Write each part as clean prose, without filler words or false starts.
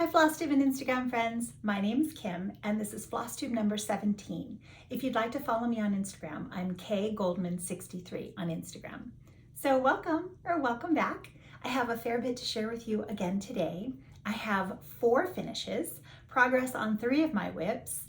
Hi Flosstube and Instagram friends, my name is Kim and this is Flosstube number 17. If you'd like to follow me on Instagram, I'm kgoldman63 on Instagram. So welcome back. I have a fair bit to share with you again today. I have 4 finishes, progress on 3 of my whips,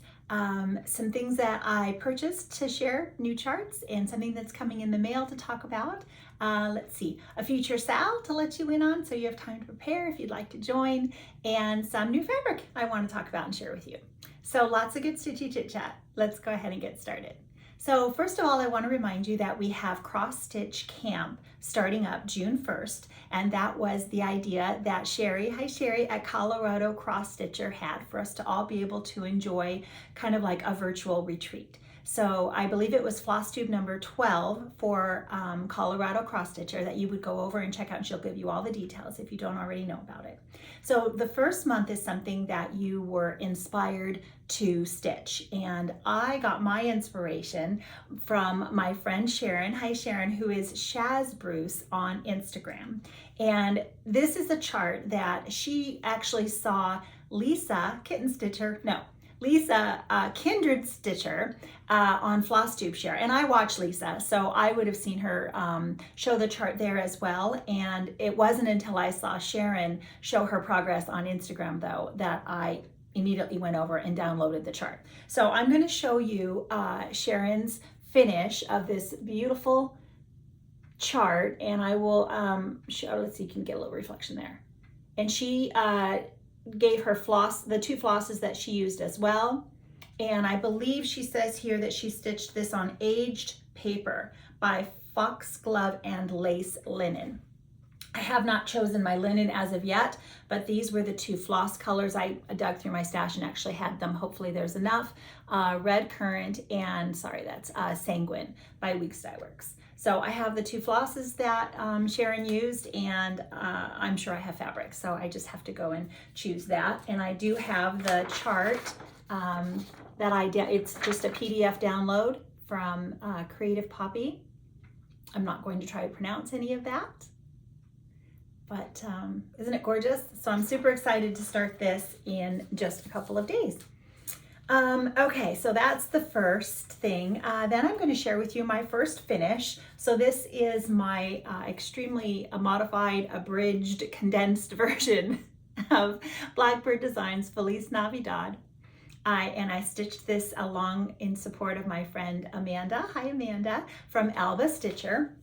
some things that I purchased to share, new charts, and something that's coming in the mail to talk about. Let's see, a future sale to let you in on so you have time to prepare if you'd like to join, and some new fabric I want to talk about and share with you. So lots of good stitchy chit chat. Let's go ahead and get started. So first of all, I want to remind you that we have Cross Stitch Camp starting up June 1st, and that was the idea that Sherry, hi Sherry, at Colorado Cross Stitcher had for us to all be able to enjoy kind of like a virtual retreat. So I believe it was Flosstube number 12 for Colorado Cross Stitcher that you would go over and check out, and she'll give you all the details if you don't already know about it. So the first month is something that you were inspired to stitch, and I got my inspiration from my friend Sharon, hi Sharon, who is Shaz Bruce on Instagram. And this is a chart that she actually saw Lisa Kindred Stitcher on Flosstube share, and I watch Lisa, so I would have seen her show the chart there as well. And it wasn't until I saw Sharon show her progress on Instagram though that I immediately went over and downloaded the chart. So I'm going to show you Sharon's finish of this beautiful chart, and I will show, let's see, you can get a little reflection there. And she gave her the 2 flosses that she used as well. And I believe she says here that she stitched this on aged paper by Foxglove and Lace Linen. I have not chosen my linen as of yet, but these were the 2 floss colors. I dug through my stash and actually had them. Hopefully there's enough. Red Currant and, sorry, that's Sanguine by Weeks Dye Works. So I have the 2 flosses that Sharon used, and I'm sure I have fabric, so I just have to go and choose that. And I do have the chart it's just a PDF download from Creative Poppy. I'm not going to try to pronounce any of that, but isn't it gorgeous? So I'm super excited to start this in just a couple of days. Okay, so that's the first thing. Then I'm going to share with you my first finish. So this is my extremely modified, abridged, condensed version of Blackbird Designs Feliz Navidad. I stitched this along in support of my friend Amanda, hi Amanda, from Alba Stitcher,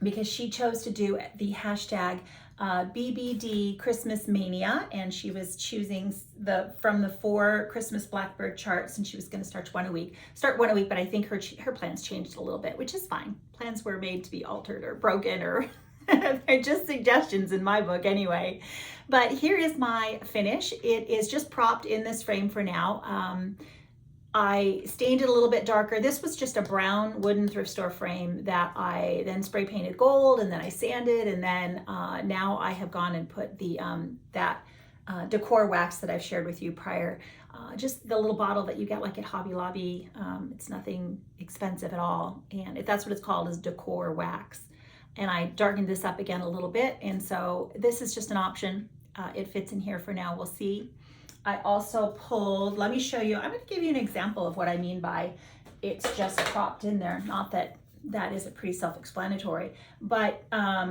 because she chose to do the hashtag BBD Christmas Mania, and she was choosing from the 4 Christmas Blackbird charts, and she was going to start one a week, but I think her plans changed a little bit, which is fine. Plans were made to be altered or broken, or they're just suggestions in my book anyway. But here is my finish. It is just propped in this frame for now. I stained it a little bit darker. This was just a brown wooden thrift store frame that I then spray painted gold, and then I sanded, and then now I have gone and put the decor wax that I've shared with you prior, just the little bottle that you get like at Hobby Lobby. It's nothing expensive at all, and if that's what it's called, is decor wax. And I darkened this up again a little bit, and so this is just an option. It fits in here for now, we'll see. I also pulled, let me show you, I'm going to give you an example of what I mean by it's just propped in there. Not that that isn't pretty self-explanatory, but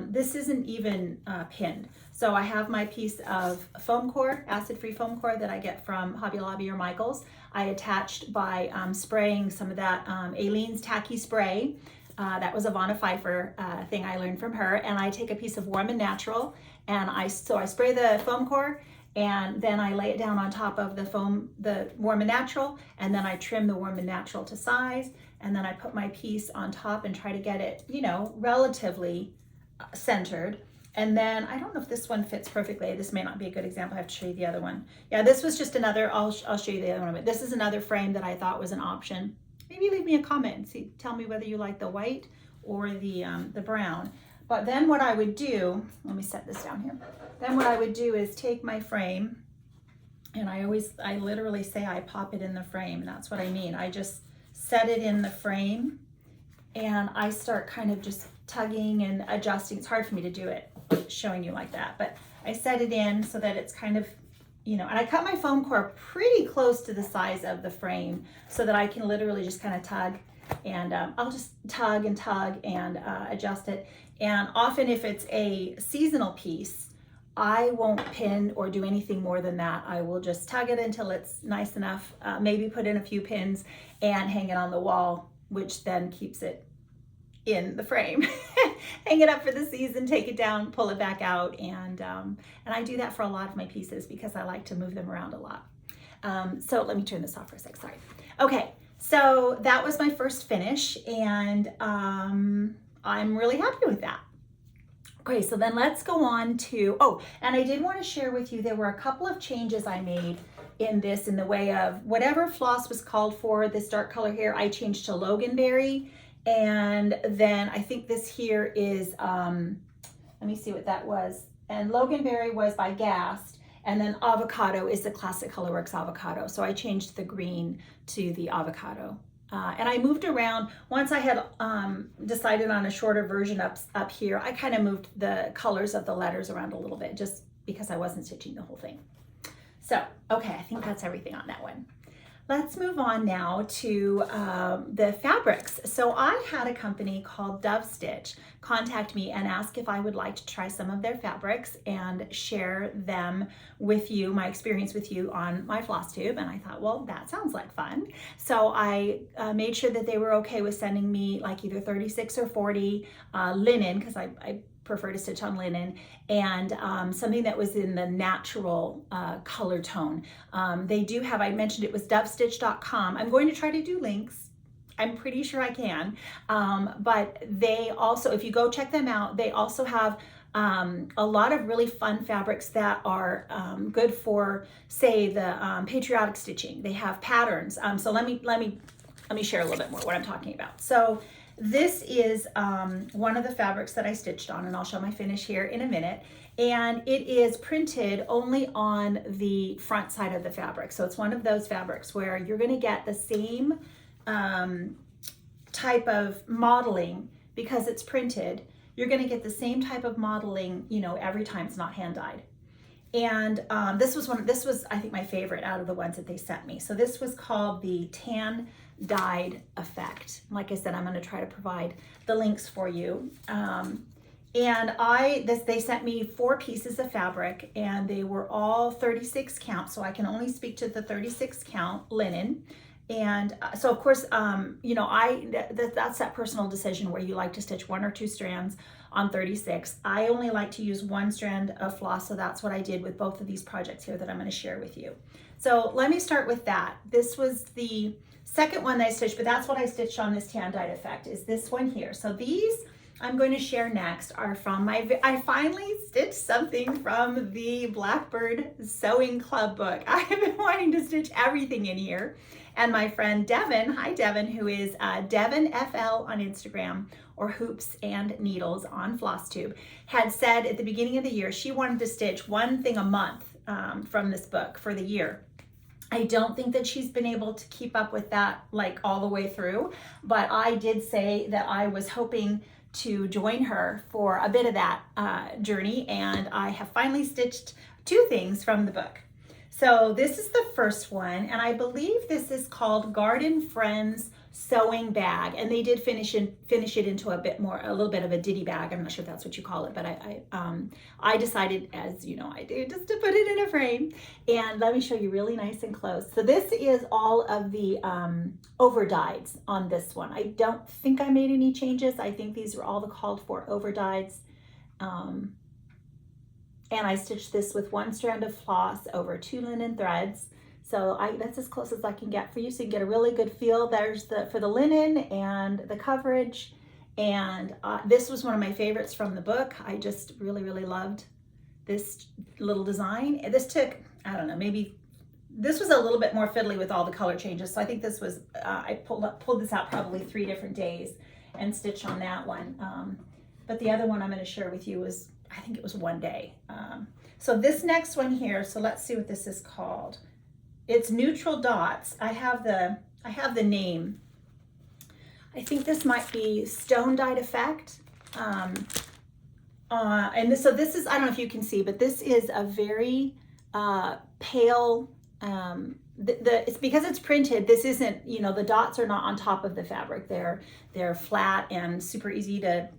this isn't even pinned. So I have my piece of foam core, acid-free foam core that I get from Hobby Lobby or Michael's. I attached by spraying some of that Aileen's tacky spray. That was a Vonna Pfeiffer thing I learned from her. And I take a piece of Warm and Natural, and I spray the foam core, and then I lay it down on top of the Warm and Natural, and then I trim the Warm and Natural to size, and then I put my piece on top and try to get it, relatively centered. And then, I don't know if this one fits perfectly. This may not be a good example. I have to show you the other one. Yeah, this was just another, I'll show you the other one, but this is another frame that I thought was an option. Maybe leave me a comment and tell me whether you like the white or the brown. But then what I would do, let me set this down here. Then what I would do is take my frame, and I literally say I pop it in the frame, and that's what I mean. I just set it in the frame, and I start kind of just tugging and adjusting. It's hard for me to do it showing you like that, but I set it in so that it's kind of you know, and I cut my foam core pretty close to the size of the frame so that I can literally just kind of tug, and I'll just tug and adjust it. And often if it's a seasonal piece, I won't pin or do anything more than that. I will just tug it until it's nice enough, maybe put in a few pins and hang it on the wall, which then keeps it in the frame. Hang it up for the season, take it down, pull it back out, and I do that for a lot of my pieces because I like to move them around a lot. So let me turn this off for a sec, sorry. Okay, so that was my first finish, and I'm really happy with that. Okay, so then let's go on to, oh, and I did want to share with you, there were a couple of changes I made in this in the way of whatever floss was called for, this dark color here, I changed to Loganberry. And then I think this here is, let me see what that was. And Loganberry was by Gast, and then Avocado is the classic Colorworks Avocado. So I changed the green to the Avocado. And I moved around, once I had decided on a shorter version up here, I kind of moved the colors of the letters around a little bit just because I wasn't stitching the whole thing. So, okay, I think that's everything on that one. Let's move on now to the fabrics. So I had a company called Dovestitch contact me and ask if I would like to try some of their fabrics and share them with you, my experience with you on my Flosstube. And I thought, well, that sounds like fun. So I made sure that they were okay with sending me like either 36 or 40 linen, because I prefer to stitch on linen, and something that was in the natural color tone. They do have, I mentioned it was dovestitch.com. I'm going to try to do links. I'm pretty sure I can. But they also, if you go check them out, they also have a lot of really fun fabrics that are good for, say, the patriotic stitching. They have patterns. So let me share a little bit more what I'm talking about. So this is one of the fabrics that I stitched on, and I'll show my finish here in a minute. And it is printed only on the front side of the fabric. So it's one of those fabrics where you're going to get the same type of modeling because it's printed. You're going to get the same type of modeling, you know, every time. It's not hand dyed. And this was I think my favorite out of the ones that they sent me. So this was called the tan dyed effect. Like I said, I'm going to try to provide the links for you. And they sent me 4 pieces of fabric, and they were all 36 count. So I can only speak to the 36 count linen. And so of course, you know, that's that personal decision where you like to stitch 1 or 2 strands on 36. I only like to use 1 strand of floss, so that's what I did with both of these projects here that I'm going to share with you. So let me start with that. This was the second one that I stitched, but that's what I stitched on this tan dyed effect, is this one here. So these I'm going to share next are from I finally stitched something from the Blackbird Sewing Club book. I have been wanting to stitch everything in here. And my friend Devin, hi Devin, who is Devin FL on Instagram, or Hoops and Needles on Flosstube, had said at the beginning of the year she wanted to stitch 1 thing a month from this book for the year. I don't think that she's been able to keep up with that like all the way through, but I did say that I was hoping to join her for a bit of that journey, and I have finally stitched 2 things from the book. So this is the first one, and I believe this is called Garden Friends Sewing Bag, and they did finish it into a little bit of a ditty bag. I'm not sure if that's what you call it, but I decided, as you know I do, just to put it in a frame. And let me show you really nice and close. So this is all of the over dyes on this one. I don't think I made any changes. I think these are all the called for over dyes. And I stitched this with 1 strand of floss over 2 linen threads. So that's as close as I can get for you, so you get a really good feel. There's for the linen and the coverage. And this was one of my favorites from the book. I just really, really loved this little design. And this took, I don't know, maybe this was a little bit more fiddly with all the color changes. So I think this was, I pulled this out probably 3 different days and stitched on that one. But the other one I'm going to share with you was, I think it was 1 day. So this next one here, so let's see what this is called. It's Neutral Dots. I have the name. I think this might be Stone Dyed Effect. So this is, I don't know if you can see, but this is a very pale, it's because it's printed. This isn't, you know, the dots are not on top of the fabric. They're flat and super easy to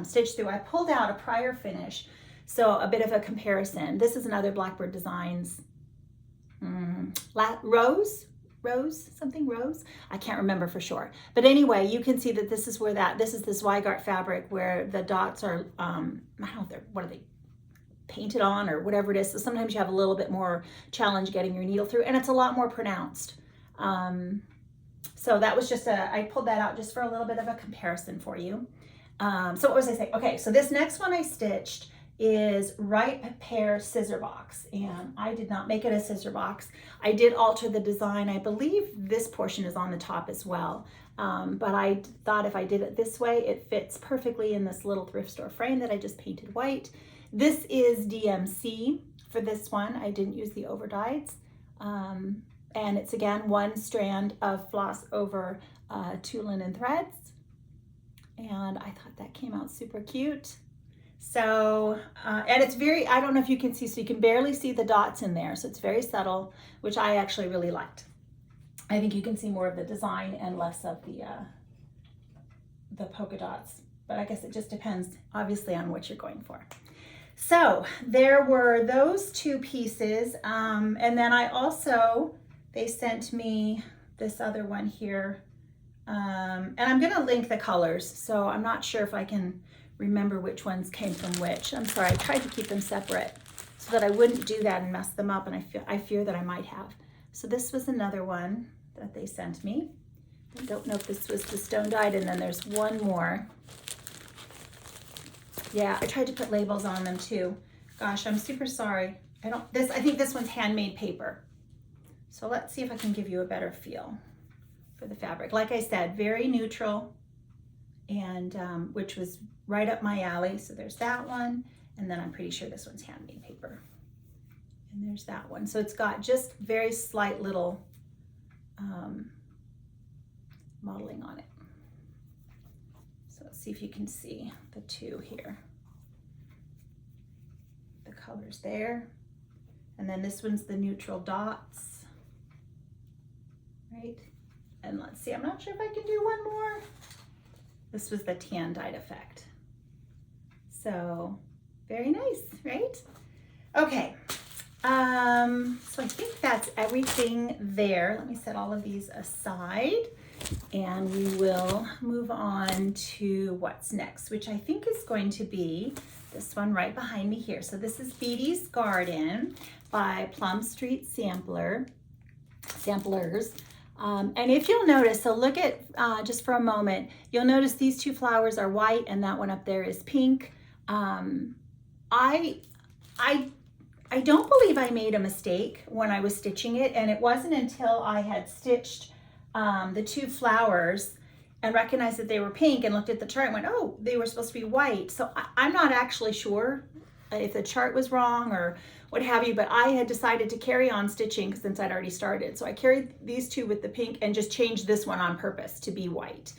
stitch through. I pulled out a prior finish, so a bit of a comparison. This is another Blackbird Designs Rose. I can't remember for sure. But anyway, you can see that this is where this is this Weigart fabric where the dots are, I don't know if they're, what are they, painted on or whatever it is. So sometimes you have a little bit more challenge getting your needle through, and it's a lot more pronounced. So that was just I pulled that out just for a little bit of a comparison for you. So what was I saying? Okay, so this next one I stitched is Ripe Pear Scissor Box, and I did not make it a scissor box. I did alter the design. I believe this portion is on the top as well, but I thought if I did it this way, it fits perfectly in this little thrift store frame that I just painted white. This is DMC for this one. I didn't use the overdyes, and it's again 1 strand of floss over 2 linen threads, and I thought that came out super cute. So, and it's very, I don't know if you can see, so you can barely see the dots in there. So it's very subtle, which I actually really liked. I think you can see more of the design and less of the polka dots, but I guess it just depends obviously on what you're going for. So there were those 2 pieces. And then I also, they sent me this other one here. And I'm going to link the colors. So I'm not sure if I can remember which ones came from which. I'm sorry, I tried to keep them separate so that I wouldn't do that and mess them up, and I fear that I might have. So this was another one that they sent me. I don't know if this was the stone dyed, and then there's one more. Yeah, I tried to put labels on them too. Gosh, I'm super sorry. I think this one's Handmade Paper. So let's see if I can give you a better feel for the fabric. Like I said, very neutral, and which was right up my alley. So there's that one, and then I'm pretty sure this one's Handmade Paper, and there's that one. So it's got just very slight little modeling on it. So let's see if you can see the 2 here, the colors there, and then this one's the neutral dots, right? And let's see, I'm not sure if I can do one more. This was the tan dyed effect. So very nice, right? Okay, so I think that's everything there. Let me set all of these aside, and we will move on to what's next, which I think is going to be this one right behind me here. So this is Beatty's Garden by Plum Street Samplers. And if you'll notice, so look at, just for a moment, you'll notice these 2 flowers are white and that one up there is pink. I don't believe I made a mistake when I was stitching it, and it wasn't until I had stitched the 2 flowers and recognized that they were pink and looked at the chart and went, oh, they were supposed to be white. So I'm not actually sure if the chart was wrong or what have you, but I had decided to carry on stitching since I'd already started. So I carried these 2 with the pink and just changed this one on purpose to be white.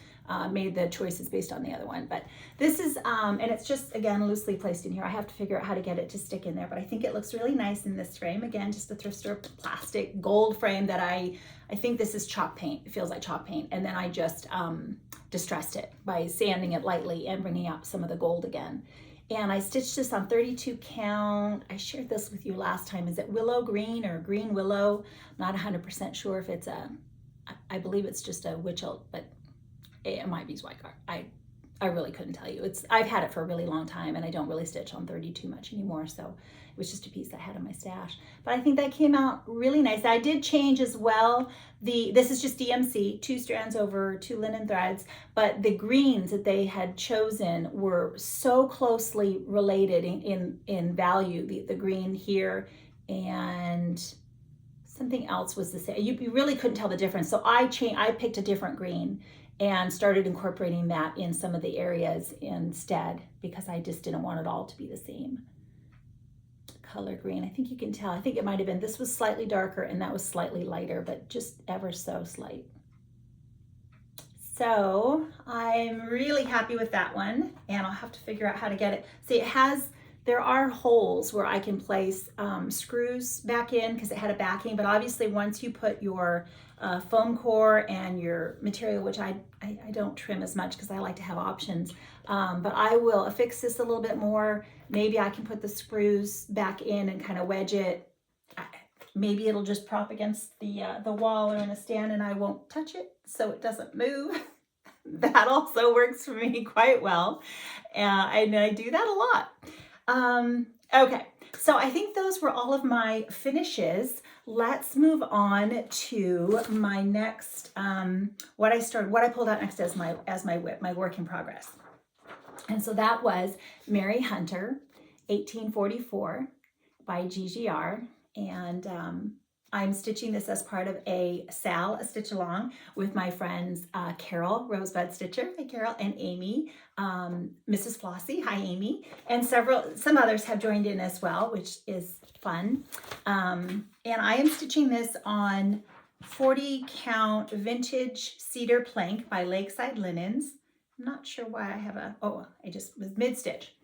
Made the choices based on the other one, but this is, and it's just, again, loosely placed in here. I have to figure out how to get it to stick in there, but I think it looks really nice in this frame. Again, just a thrift store plastic gold frame that I think this is chalk paint. It feels like chalk paint. And then I just distressed it by sanding it lightly and bringing out some of the gold again. And I stitched this on 32 count. I shared this with you last time. Is it willow green or green willow? I'm not 100% sure if it's I believe it's just a Witchelt, but it might be Zweigart. I really couldn't tell you. I've had it for a really long time, and I don't really stitch on 32 much anymore, so it was just a piece I had in my stash. But I think that came out really nice. I did change as well. This is just DMC, 2 strands over 2 linen threads, but the greens that they had chosen were so closely related in value. The green here and something else was the same. You really couldn't tell the difference. So I picked a different green and started incorporating that in some of the areas instead, because I just didn't want it all to be the same color green. I think you can tell. I think it might have been, this was slightly darker and that was slightly lighter, but just ever so slight. So I'm really happy with that one, and I'll have to figure out how to get it. See, it has there are holes where I can place screws back in because it had a backing, but obviously once you put your foam core and your material, which I don't trim as much because I like to have options, but I will affix this a little bit more. Maybe I can put the screws back in and kind of wedge it. Maybe it'll just prop against the wall or in a stand and I won't touch it so it doesn't move. That also works for me quite well. And I do that a lot. Okay, so I think those were all of my finishes. Let's move on to my next, what I pulled out next as my WIP, my work in progress. And so that was Mary Hunter, 1844 by GGR. And I'm stitching this as part of a stitch along with my friends Carol, Rosebud Stitcher, hi Carol, and Amy, Mrs. Flossie, hi Amy, and some others have joined in as well, which is fun. And I am stitching this on 40 count vintage cedar plank by Lakeside Linens. I'm not sure why I have I just was mid stitch.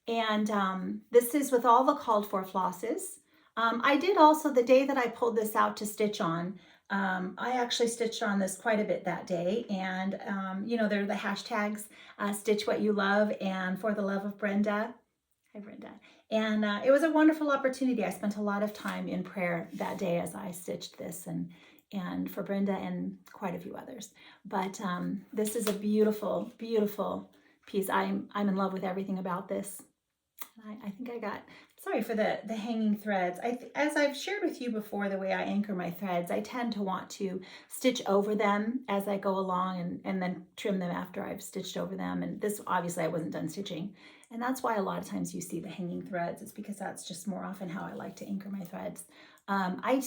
And this is with all the called for flosses. I did also, the day that I pulled this out to stitch on, I actually stitched on this quite a bit that day. And, you know, there are the hashtags, stitch what you love and for the love of Brenda. Hi, Brenda. And it was a wonderful opportunity. I spent a lot of time in prayer that day as I stitched this and for Brenda and quite a few others. But this is a beautiful, beautiful piece. I'm in love with everything about this. I think I got, sorry for the hanging threads. As I've shared with you before, the way I anchor my threads, I tend to want to stitch over them as I go along and then trim them after I've stitched over them. And this, obviously I wasn't done stitching. And that's why a lot of times you see the hanging threads. It's because that's just more often how I like to anchor my threads. I've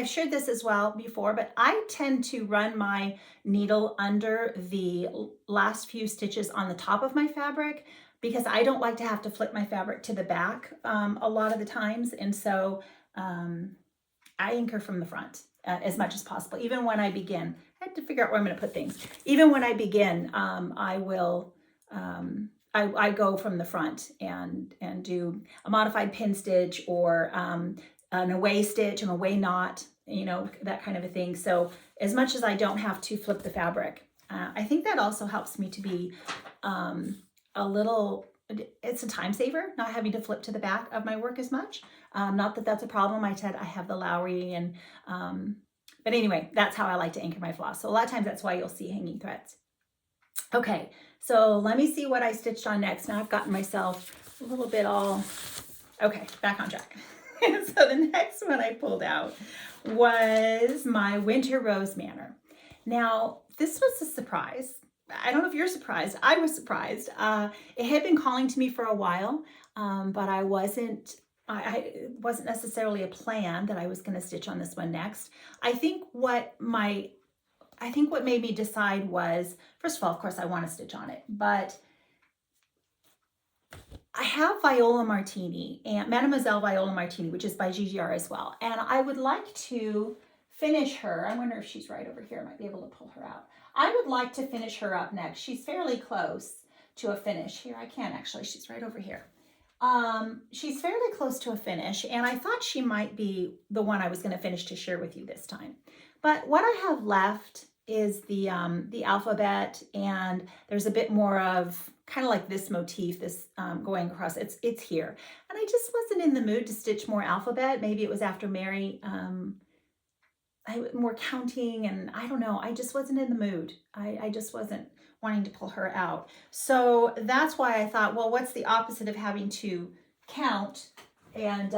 shared this as well before, but I tend to run my needle under the last few stitches on the top of my fabric, because I don't like to have to flip my fabric to the back a lot of the times. And so I anchor from the front as much as possible. Even when I begin, I had to figure out where I'm going to put things. Even when I begin, I go from the front and do a modified pin stitch or an away stitch, an away knot, you know, that kind of a thing. So as much as I don't have to flip the fabric, I think that also helps me to be it's a time saver, not having to flip to the back of my work as much. Not that that's a problem. I said I have the Lowry and, but anyway, that's how I like to anchor my floss. So a lot of times that's why you'll see hanging threads. Okay, so let me see what I stitched on next. Now I've gotten myself a little bit okay, back on track. So the next one I pulled out was my Winter Rose Manor. Now, this was a surprise. I don't know if you're surprised. I was surprised. It had been calling to me for a while, but I wasn't necessarily a plan that I was going to stitch on this one next. I think what made me decide was, first of all, of course, I want to stitch on it, but I have Viola Martini, and Mademoiselle Viola Martini, which is by GGR as well. And I would like to finish her. I wonder if she's right over here. I might be able to pull her out. I would like to finish her up next. She's fairly close to a finish. Here, I can actually. She's right over here. She's fairly close to a finish, and I thought she might be the one I was going to finish to share with you this time. But what I have left is the alphabet, and there's a bit more of kind of like this motif, this going across. It's here, and I just wasn't in the mood to stitch more alphabet. Maybe it was after Mary. More counting, and I don't know, I just wasn't in the mood. I just wasn't wanting to pull her out. So that's why I thought, well, what's the opposite of having to count and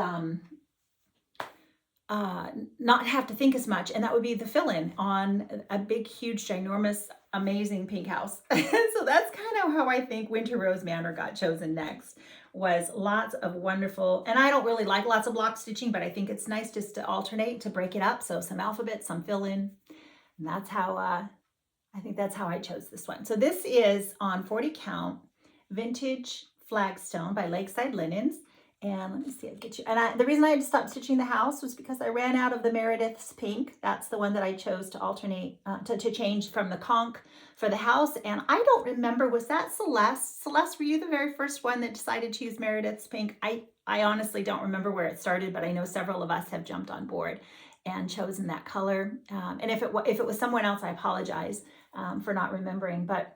not have to think as much? And that would be the fill-in on a big, huge, ginormous, amazing pink house. So that's kind of how I think Winter Rose Manor got chosen next. Was lots of wonderful, and I don't really like lots of block stitching, but I think it's nice just to alternate, to break it up. So some alphabet, some fill in, and that's how I think that's how I chose this one. So this is on 40 count vintage flagstone by Lakeside Linens, And let me see, I'll get you. And the reason I had to stop stitching the house was because I ran out of the Meredith's pink. That's the one that I chose to alternate, to change from the conch for the house. And I don't remember, was that Celeste? Celeste, were you the very first one that decided to use Meredith's pink? I honestly don't remember where it started, but I know several of us have jumped on board and chosen that color. And if it was someone else, I apologize for not remembering. But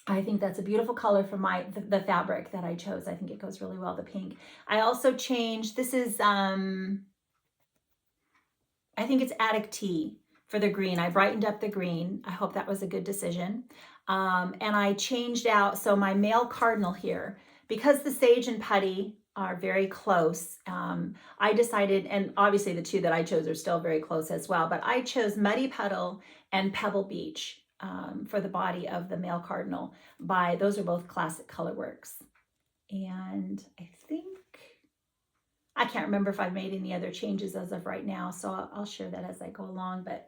I think that's a beautiful color for the fabric that I chose. I think it goes really well, the pink. I also changed, this is, I think it's Attic Tea for the green. I brightened up the green. I hope that was a good decision. And I changed out, so my male cardinal here, because the sage and putty are very close, I decided, and obviously the two that I chose are still very close as well, but I chose Muddy Puddle and Pebble Beach for the body of the male cardinal. Those are both classic colorworks. And I can't remember if I've made any other changes as of right now, so I'll share that as I go along. But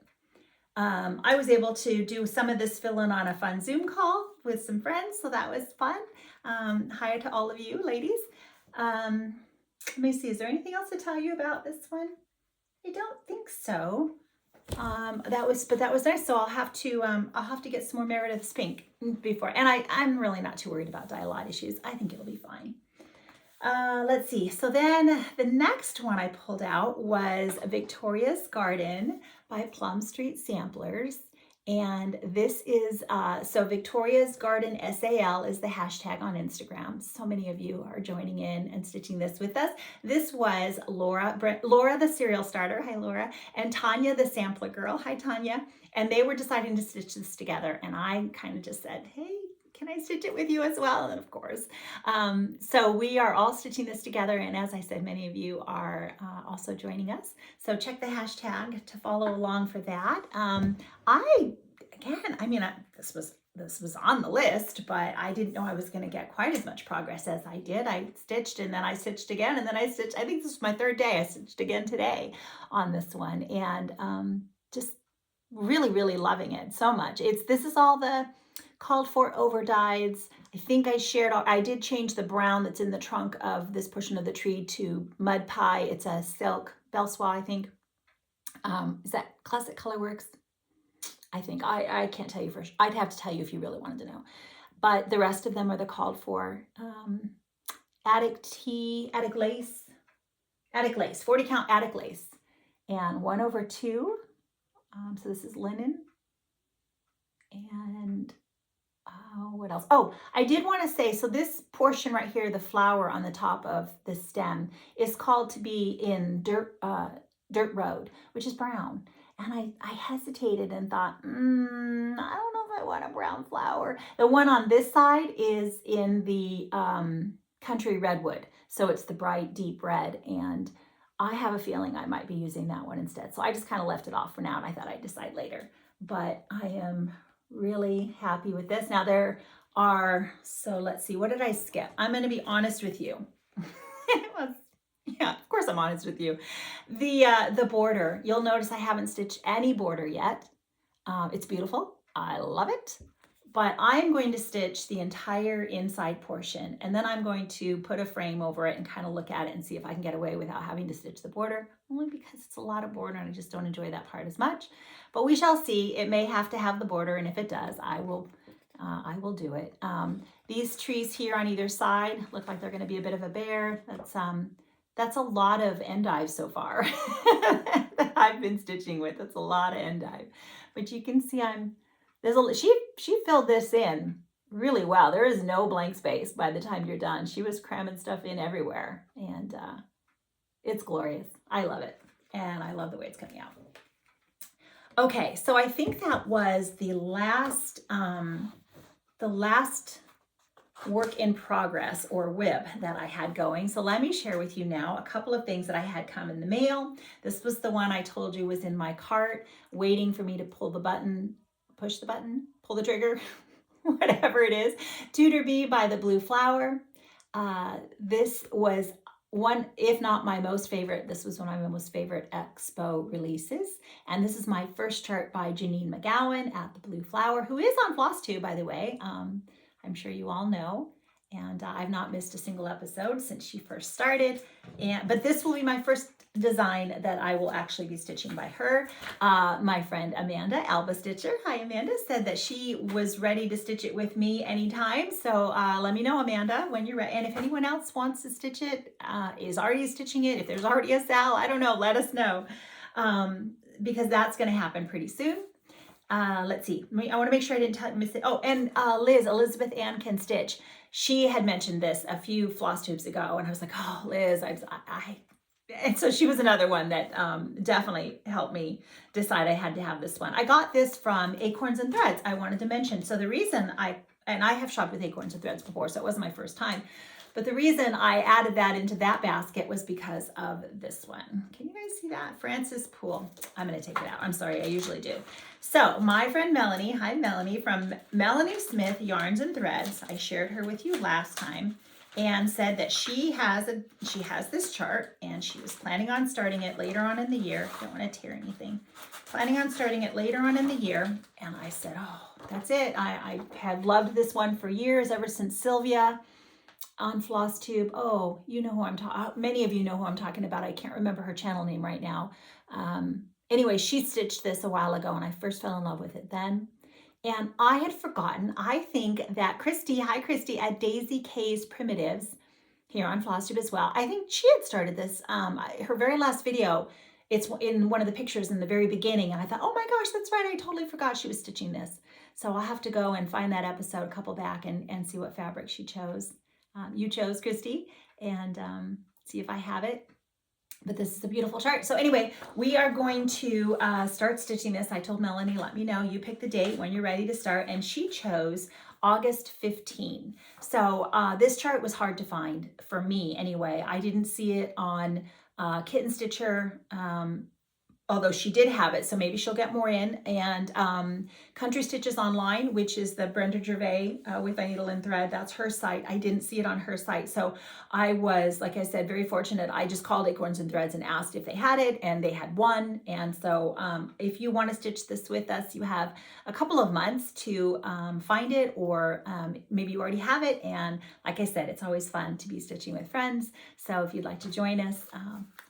I was able to do some of this fill-in on a fun Zoom call with some friends, so that was fun. Hi to all of you ladies. Let me see, is there anything else to tell you about this one? I don't think so. That was nice. So I'll have to get some more Meredith's pink before, and I'm really not too worried about dye-a-lot issues. I think it'll be fine. Let's see. So then the next one I pulled out was Victoria's Garden by Plum Street Samplers. And this is, so Victoria's Garden SAL is the hashtag on Instagram. So many of you are joining in and stitching this with us. This was Laura the serial starter, hi Laura, and Tanya the sampler girl, hi Tanya. And they were deciding to stitch this together. And I kind of just said, hey, can I stitch it with you as well? And of course. So we are all stitching this together. And as I said, many of you are also joining us. So check the hashtag to follow along for that. This was on the list, but I didn't know I was going to get quite as much progress as I did. I stitched and then I stitched again and then I stitched. I think this is my third day. I stitched again today on this one, and just really, really loving it so much. This is all the called for over dyes. I think I did change the brown that's in the trunk of this portion of the tree to Mud Pie. It's a silk Belsois, I think. Is that Classic Colorworks? I think. I can't tell you for sure. I'd have to tell you if you really wanted to know. But the rest of them are the called for. Attic lace, 40 count Attic lace, and 1/2. So this is linen. And what else? Oh, I did want to say, so this portion right here, the flower on the top of the stem, is called to be in dirt road, which is brown. And I hesitated and thought, I don't know if I want a brown flower. The one on this side is in the country redwood. So it's the bright, deep red. And I have a feeling I might be using that one instead. So I just kind of left it off for now, and I thought I'd decide later. But I am really happy with this. Now there are, so let's see, what did I skip? I'm going to be honest with you. Yeah, of course I'm honest with you. The border, you'll notice I haven't stitched any border yet. It's beautiful. I love it. But I'm going to stitch the entire inside portion, and then I'm going to put a frame over it and kind of look at it and see if I can get away without having to stitch the border, only because it's a lot of border and I just don't enjoy that part as much. But we shall see. It may have to have the border, and if it does, I will do it. These trees here on either side look like they're going to be a bit of a bear. That's a lot of endive so far that I've been stitching with. That's a lot of endive. But you can see she filled this in really well. There is no blank space by the time you're done. She was cramming stuff in everywhere, and it's glorious. I love it, and I love the way it's coming out. Okay, so I think that was the last work in progress, or WIP, that I had going. So let me share with you now a couple of things that I had come in the mail. This was the one I told you was in my cart, waiting for me to pull the button, push the button, pull the trigger, whatever it is. Tutor Bee by the Blue Flower. This was one, if not my most favorite, this was one of my most favorite Expo releases. And this is my first chart by Janine McGowan at the Blue Flower, who is on Flosstube, by the way. I'm sure you all know. And I've not missed a single episode since she first started. But this will be my first design that I will actually be stitching by her. My friend Amanda, Alba Stitcher, hi Amanda, said that she was ready to stitch it with me anytime. So let me know, Amanda, when you're ready. And if anyone else wants to stitch it, is already stitching it, if there's already a Sal, I don't know, let us know. Because that's going to happen pretty soon. Let's see. I want to make sure I didn't miss it. Oh, and Elizabeth Ann Can Stitch. She had mentioned this a few floss tubes ago, and I was like, oh, Liz, and so she was another one that definitely helped me decide I had to have this one. I got this from Acorns and Threads, I wanted to mention. So the reason I have shopped with Acorns and Threads before, so it wasn't my first time. But the reason I added that into that basket was because of this one. Can you guys see that? Francis Poole. I'm going to take it out. I'm sorry, I usually do. So my friend Melanie, hi Melanie, from Melanie Smith Yarns and Threads. I shared her with you last time and said that she has this chart and she was planning on starting it later on in the year. Don't want to tear anything. Planning on starting it later on in the year. And I said, oh, that's it. I had loved this one for years, ever since Sylvia on Flosstube. Oh, you know who I'm talking. Many of you know who I'm talking about. I can't remember her channel name right now. Anyway, she stitched this a while ago, and I first fell in love with it then. And I had forgotten. I think that Christy, hi Christy, at Daisy K's Primitives here on Flosstube as well. I think she had started this. Her very last video. It's in one of the pictures in the very beginning, and I thought, oh my gosh, that's right. I totally forgot she was stitching this. So I'll have to go and find that episode a couple back and see what fabric she chose. You chose, Christy, and see if I have it. But this is a beautiful chart. So anyway, we are going to start stitching this. I told Melanie, let me know. You pick the date when you're ready to start. And she chose August 15. So this chart was hard to find for me anyway. I didn't see it on Kitten Stitcher, although she did have it, so maybe she'll get more in. And Country Stitches Online, which is the Brenda Gervais with a needle and thread, that's her site. I didn't see it on her site. So I was, like I said, very fortunate. I just called Acorns and Threads and asked if they had it, and they had one. And so if you want to stitch this with us, you have a couple of months to find it, or maybe you already have it. And like I said, it's always fun to be stitching with friends. So if you'd like to join us,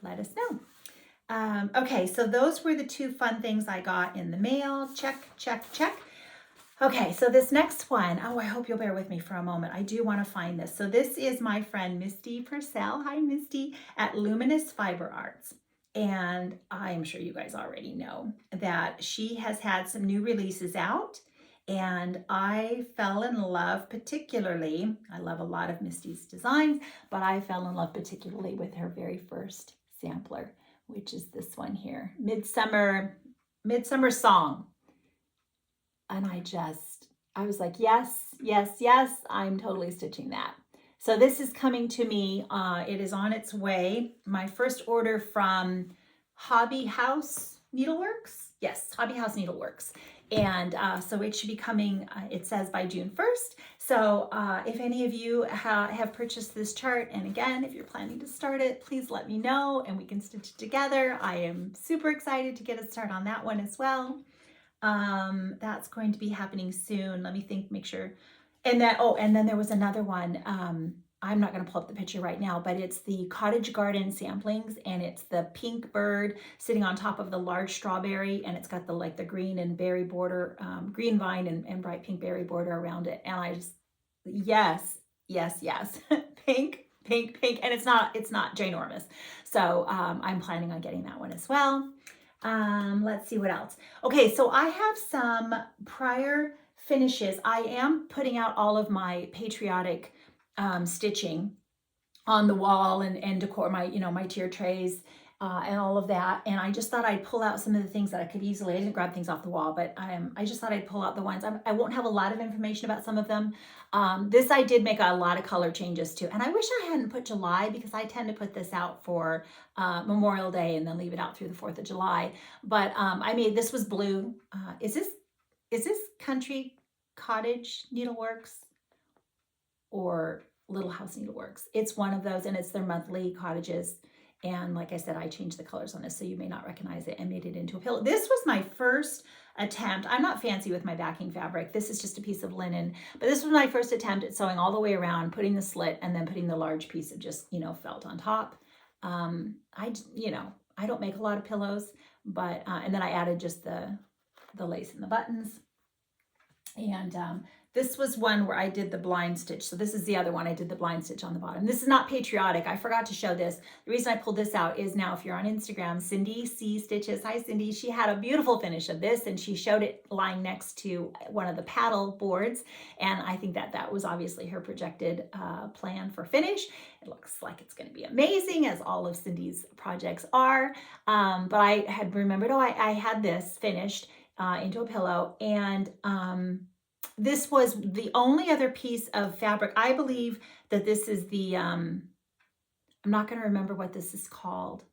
let us know. Okay, so those were the two fun things I got in the mail. Check, check, check. Okay, so this next one, oh, I hope you'll bear with me for a moment. I do want to find this. So this is my friend Misty Purcell. Hi, Misty, at Luminous Fiber Arts. And I'm sure you guys already know that she has had some new releases out. And I fell in love particularly, I love a lot of Misty's designs, but I fell in love particularly with her very first sampler, which is this one here, Midsummer Song. And I was like, yes, yes, yes, I'm totally stitching that. So this is coming to me. It is on its way. My first order from Hobby House Needleworks. Yes, Hobby House Needleworks. And so it should be coming, it says by June 1st. So if any of you have purchased this chart, and again, if you're planning to start it, please let me know and we can stitch it together. I am super excited to get a start on that one as well. That's going to be happening soon. Let me think, make sure. And then there was another one. I'm not going to pull up the picture right now, but it's the Cottage Garden samplings, and it's the pink bird sitting on top of the large strawberry, and it's got the green and berry border, green vine and bright pink berry border around it. And I just, yes, yes, yes, pink, pink, pink, and it's not ginormous. So I'm planning on getting that one as well. Let's see what else. Okay, so I have some prior finishes. I am putting out all of my Patriotic stitching on the wall and decor, my tier trays and all of that. And I just thought I'd pull out some of the things that I could easily, I didn't grab things off the wall, but I just thought I'd pull out the ones. I won't have a lot of information about some of them. This I did make a lot of color changes to, and I wish I hadn't put July, because I tend to put this out for Memorial Day and then leave it out through the 4th of July. But this was blue. Is this Country Cottage Needleworks or Little House Needleworks? It's one of those, and it's their monthly cottages. And like I said, I changed the colors on this, so you may not recognize it, and made it into a pillow. This was my first attempt. I'm not fancy with my backing fabric. This is just a piece of linen, but this was my first attempt at sewing all the way around, putting the slit, and then putting the large piece of just, felt on top. I don't make a lot of pillows, but, and then I added just the lace and the buttons. And this was one where I did the blind stitch. So this is the other one. I did the blind stitch on the bottom. This is not Patriotic. I forgot to show this. The reason I pulled this out is now if you're on Instagram, Cindy C Stitches. Hi, Cindy. She had a beautiful finish of this, and she showed it lying next to one of the paddle boards. And I think that was obviously her projected plan for finish. It looks like it's going to be amazing, as all of Cindy's projects are. But I had remembered, I had this finished into a pillow, and this was the only other piece of fabric. I believe that this is the, I'm not going to remember what this is called,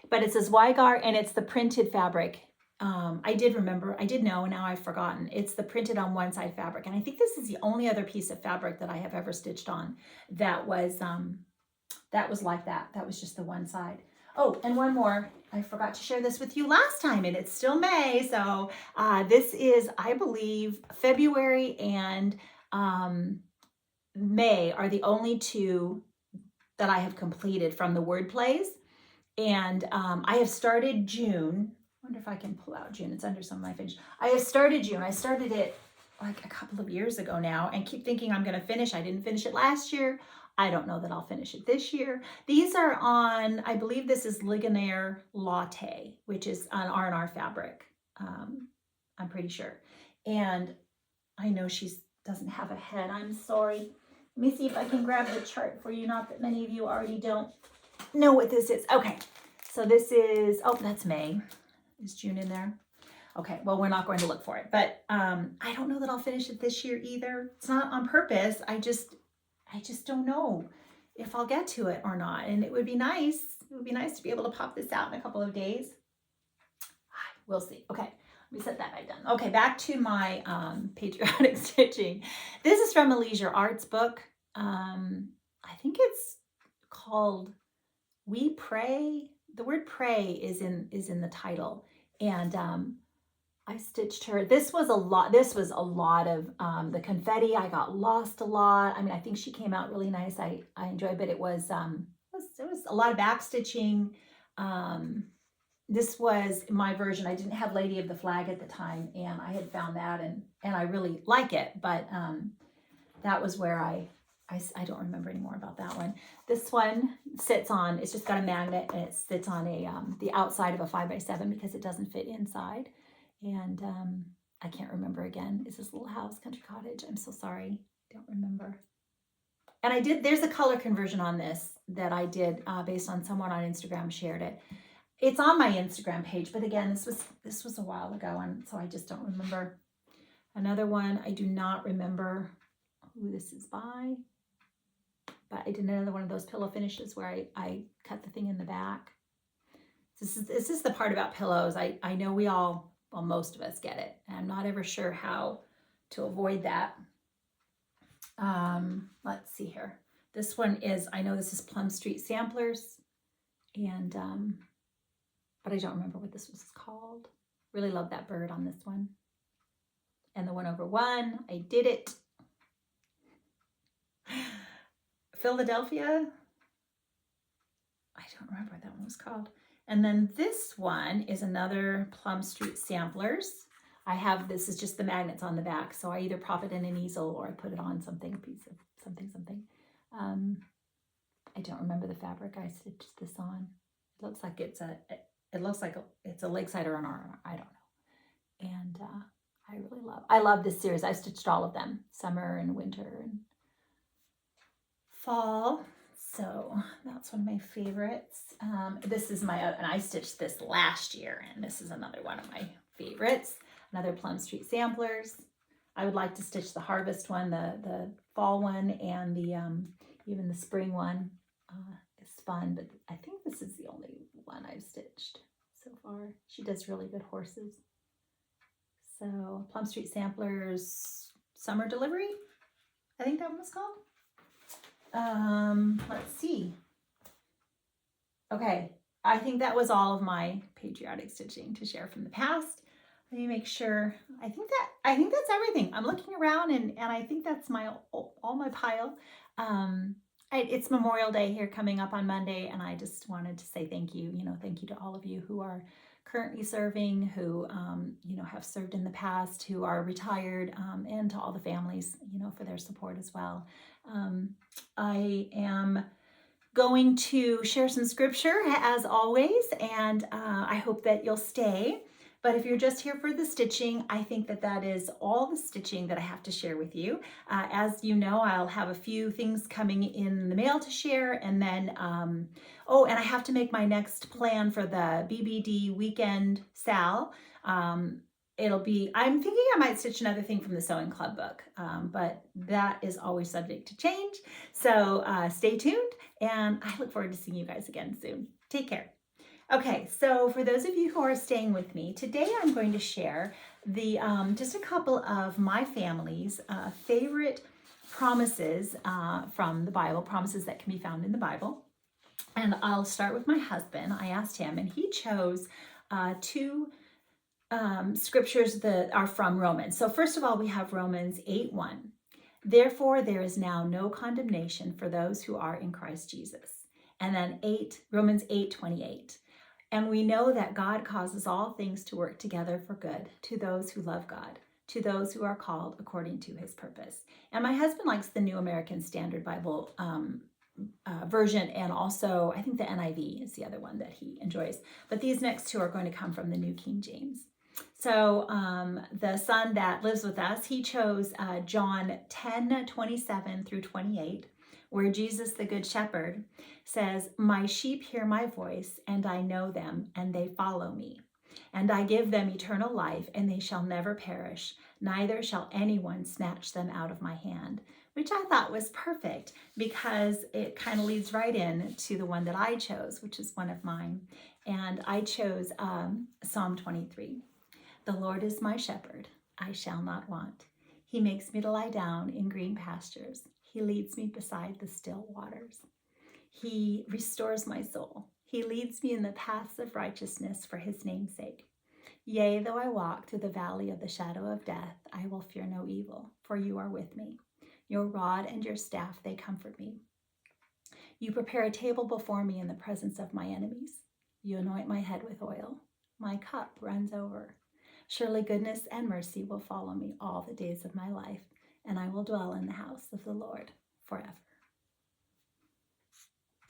but it says Weigar, and it's the printed fabric. I did remember, I did know, and now I've forgotten. It's the printed on one side fabric. And I think this is the only other piece of fabric that I have ever stitched on that was like that. That was just the one side. Oh, and one more. I forgot to share this with you last time, and it's still May. So this is, I believe, February and May are the only two that I have completed from the word plays. And I have started June. I wonder if I can pull out June. It's under some of my finish. I have started June. I started it like a couple of years ago now, and keep thinking I'm going to finish. I didn't finish it last year. I don't know that I'll finish it this year. These are on, I believe this is Ligonier Latte, which is on R&R fabric. I'm pretty sure. And I know she doesn't have a head. I'm sorry. Let me see if I can grab the chart for you. Not that many of you already don't know what this is. Okay. So this is, oh, that's May. Is June in there? Okay, well, we're not going to look for it, but I don't know that I'll finish it this year either. It's not on purpose. I just don't know if I'll get to it or not. And it would be nice. It would be nice to be able to pop this out in a couple of days. We'll see. Okay, let me set that back down. Okay, back to my patriotic stitching. This is from a Leisure Arts book. I think it's called We Pray. The word pray is in the title. And I stitched her. This was a lot of the confetti. I got lost a lot. I mean, I think she came out really nice. I enjoyed, but it was a lot of back stitching. This was my version. I didn't have Lady of the Flag at the time, and I had found that, and I really like it, but that was where I don't remember anymore about that one. This one sits on, it's just got a magnet, and it sits on the outside of a 5x7 because it doesn't fit inside. And I can't remember again. Is this Little House, Country Cottage? I'm so sorry. Don't remember. And there's a color conversion on this that I did based on someone on Instagram shared it. It's on my Instagram page, but again, this was a while ago, and so I just don't remember. Another one, I do not remember who this is by, but I did another one of those pillow finishes where I cut the thing in the back. This is the part about pillows. I know we all, well, most of us get it, and I'm not ever sure how to avoid that. Let's see here. This one is, I know this is Plum Street Samplers, and but I don't remember what this was called. Really love that bird on this one. And the 1/1, I did it. Philadelphia. I don't remember what that one was called. And then this one is another Plum Street Samplers. This is just the magnets on the back. So I either prop it in an easel or I put it on something, a piece of something. I don't remember the fabric I stitched this on. It looks like it's a Lakeside or an R. I don't know. And I love this series. I stitched all of them, summer and winter and fall. So that's one of my favorites. This is and I stitched this last year, and this is another one of my favorites. Another Plum Street Samplers. I would like to stitch the harvest one, the fall one, and even the spring one is fun, but I think this is the only one I've stitched so far. She does really good horses. So Plum Street Samplers Summer Delivery, I think that one was called. Let's see. Okay, I think that was all of my patriotic stitching to share from the past. Let me make sure. I think that's everything. I'm looking around and I think that's my all my pile. Um, it's Memorial Day here coming up on Monday, and I just wanted to say thank you. Thank you to all of you who are currently serving, who have served in the past, who are retired, and to all the families, for their support as well. I am going to share some scripture as always, and I hope that you'll stay. But if you're just here for the stitching, I think that is all the stitching that I have to share with you. As you know, I'll have a few things coming in the mail to share, and then, and I have to make my next plan for the BBD weekend sal. I'm thinking I might stitch another thing from the Sewing Club book, but that is always subject to change. So stay tuned, and I look forward to seeing you guys again soon. Take care. Okay, so for those of you who are staying with me, today I'm going to share just a couple of my family's favorite promises from the Bible, promises that can be found in the Bible. And I'll start with my husband. I asked him, and he chose two scriptures that are from Romans. So first of all, we have Romans 8:1. Therefore, there is now no condemnation for those who are in Christ Jesus. And then Romans 8:28. And we know that God causes all things to work together for good to those who love God, to those who are called according to his purpose. And my husband likes the New American Standard Bible version, and also I think the NIV is the other one that he enjoys. But these next two are going to come from the New King James. So the son that lives with us, he chose John 10:27 through 28, where Jesus, the Good Shepherd, says, "My sheep hear my voice, and I know them, and they follow me. And I give them eternal life, and they shall never perish, neither shall anyone snatch them out of my hand," which I thought was perfect because it kind of leads right in to the one that I chose, which is one of mine. And I chose Psalm 23. "The Lord is my shepherd, I shall not want. He makes me to lie down in green pastures. He leads me beside the still waters. He restores my soul. He leads me in the paths of righteousness for his name's sake. Yea, though I walk through the valley of the shadow of death, I will fear no evil, for you are with me. Your rod and your staff, they comfort me. You prepare a table before me in the presence of my enemies. You anoint my head with oil. My cup runs over. Surely goodness and mercy will follow me all the days of my life, and I will dwell in the house of the Lord forever."